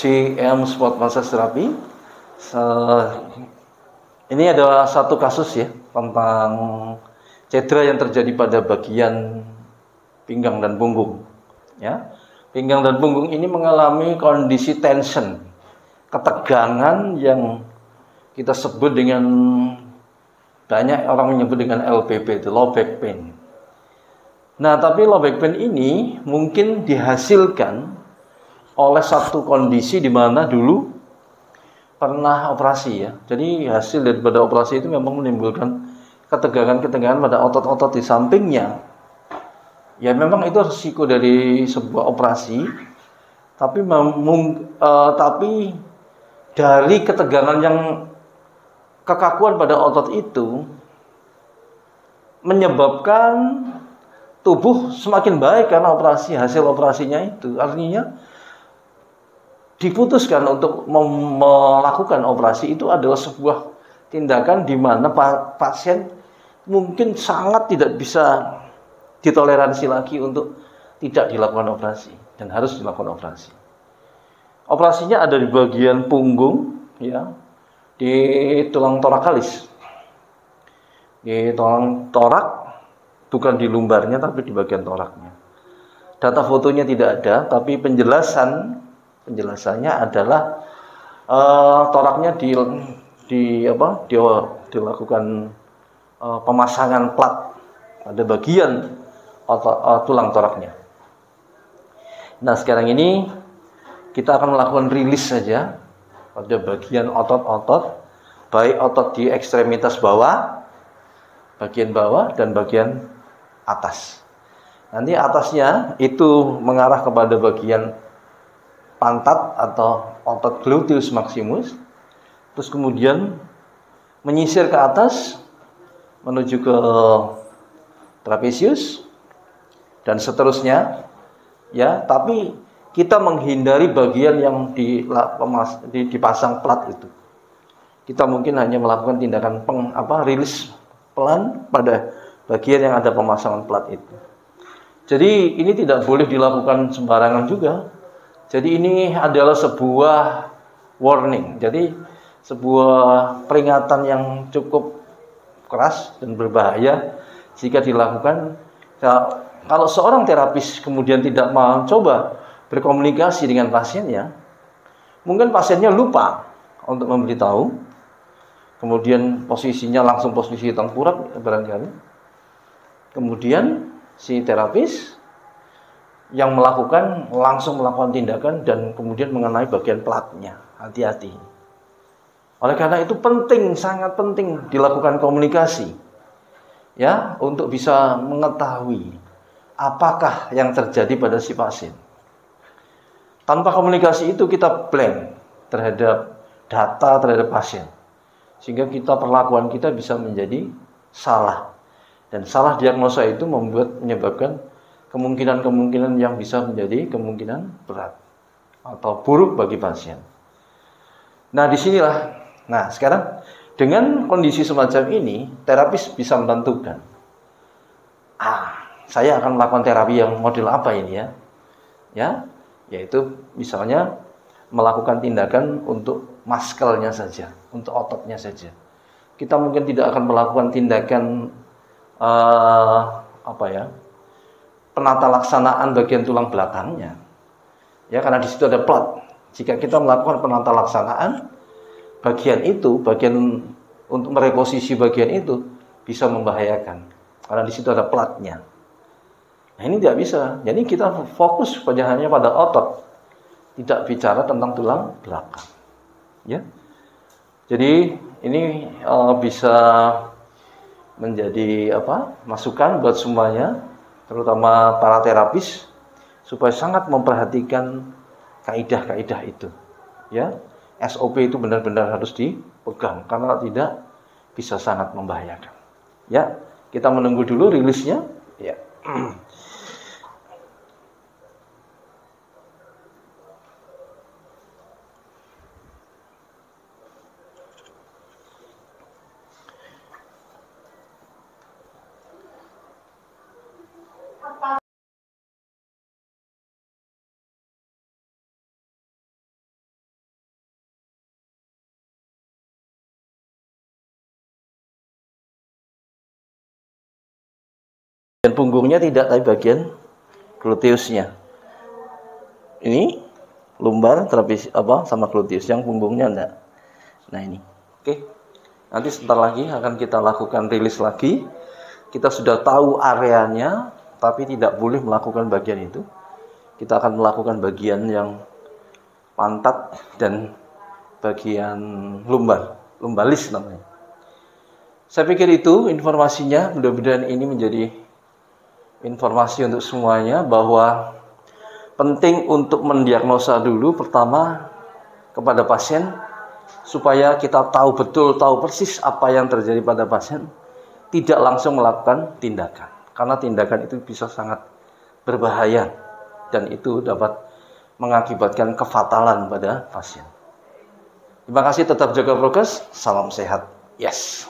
JM Sport Massage Therapy. Ini ada satu kasus ya tentang cedera yang terjadi pada bagian pinggang dan punggung. Ya, pinggang dan punggung ini mengalami kondisi tension, ketegangan yang kita sebut dengan, banyak orang menyebut dengan LBP, itu low back pain. Nah, tapi low back pain ini mungkin dihasilkan oleh satu kondisi di mana dulu pernah operasi ya. Jadi hasil daripada operasi itu memang menimbulkan ketegangan-ketegangan pada otot-otot di sampingnya. Ya memang itu risiko dari sebuah operasi, tapi dari ketegangan yang kekakuan pada otot itu menyebabkan tubuh semakin baik karena hasil operasinya itu. Artinya diputuskan untuk melakukan operasi itu adalah sebuah tindakan di mana pasien mungkin sangat tidak bisa ditoleransi lagi untuk tidak dilakukan operasi dan harus dilakukan operasi. Operasinya ada di bagian punggung, ya, di tulang torakalis, di tulang torak, bukan di lumbarnya tapi di bagian toraknya. Data fotonya tidak ada, tapi penjelasannya adalah toraknya dilakukan pemasangan plat pada bagian tulang toraknya. Nah, sekarang ini kita akan melakukan rilis saja pada bagian otot-otot, baik otot di ekstremitas bawah, bagian bawah dan bagian atas. Nanti atasnya itu mengarah kepada bagian pantat atau otot gluteus maximus, terus kemudian menyisir ke atas menuju ke trapesius dan seterusnya, ya. Tapi kita menghindari bagian yang dipasang plat itu. Kita mungkin hanya melakukan tindakan rilis pelan pada bagian yang ada pemasangan plat itu. Jadi ini tidak boleh dilakukan sembarangan juga. Jadi ini adalah sebuah warning. Jadi sebuah peringatan yang cukup keras dan berbahaya jika dilakukan. Kalau seorang terapis kemudian tidak mencoba berkomunikasi dengan pasiennya, mungkin pasiennya lupa untuk memberitahu. Kemudian posisinya langsung posisi tengkurap barangkali. Kemudian si terapis yang langsung melakukan tindakan dan kemudian mengenai bagian platnya. Hati-hati. Oleh karena itu sangat penting dilakukan komunikasi, ya, untuk bisa mengetahui apakah yang terjadi pada si pasien. Tanpa komunikasi itu kita blank terhadap data terhadap pasien, sehingga perlakuan kita bisa menjadi salah, dan salah diagnosa itu menyebabkan kemungkinan-kemungkinan yang bisa menjadi kemungkinan berat atau buruk bagi pasien. Nah, disinilah. Nah, sekarang dengan kondisi semacam ini, terapis bisa menentukan, saya akan melakukan terapi yang model apa ini ya? Ya, yaitu misalnya melakukan tindakan untuk muscle-nya saja, untuk ototnya saja. Kita mungkin tidak akan melakukan tindakan penata laksanaan bagian tulang belakangnya, ya, karena di situ ada plat. Jika kita melakukan penata laksanaan bagian untuk mereposisi bagian itu bisa membahayakan karena di situ ada platnya. Nah, ini tidak bisa. Jadi kita fokus hanya pada otot, tidak bicara tentang tulang belakang, ya. Jadi ini bisa menjadi masukan buat semuanya, terutama para terapis, supaya sangat memperhatikan kaidah-kaidah itu, ya. SOP itu benar-benar harus dipegang karena tidak bisa sangat membahayakan, ya. Kita menunggu dulu rilisnya, ya. bagian punggungnya tidak, tapi bagian gluteusnya. Ini lumbar, trapesius sama gluteus, yang punggungnya enggak. Nah ini, oke. Nanti sebentar lagi akan kita lakukan rilis lagi. Kita sudah tahu areanya, tapi tidak boleh melakukan bagian itu. Kita akan melakukan bagian yang pantat dan bagian lumbar, lumbalis namanya. Saya pikir itu informasinya, mudah-mudahan ini menjadi informasi untuk semuanya, bahwa penting untuk mendiagnosa dulu pertama kepada pasien, supaya kita tahu betul, tahu persis apa yang terjadi pada pasien, tidak langsung melakukan tindakan. Karena tindakan itu bisa sangat berbahaya, dan itu dapat mengakibatkan kefatalan pada pasien. Terima kasih, tetap jaga prokes, salam sehat. Yes.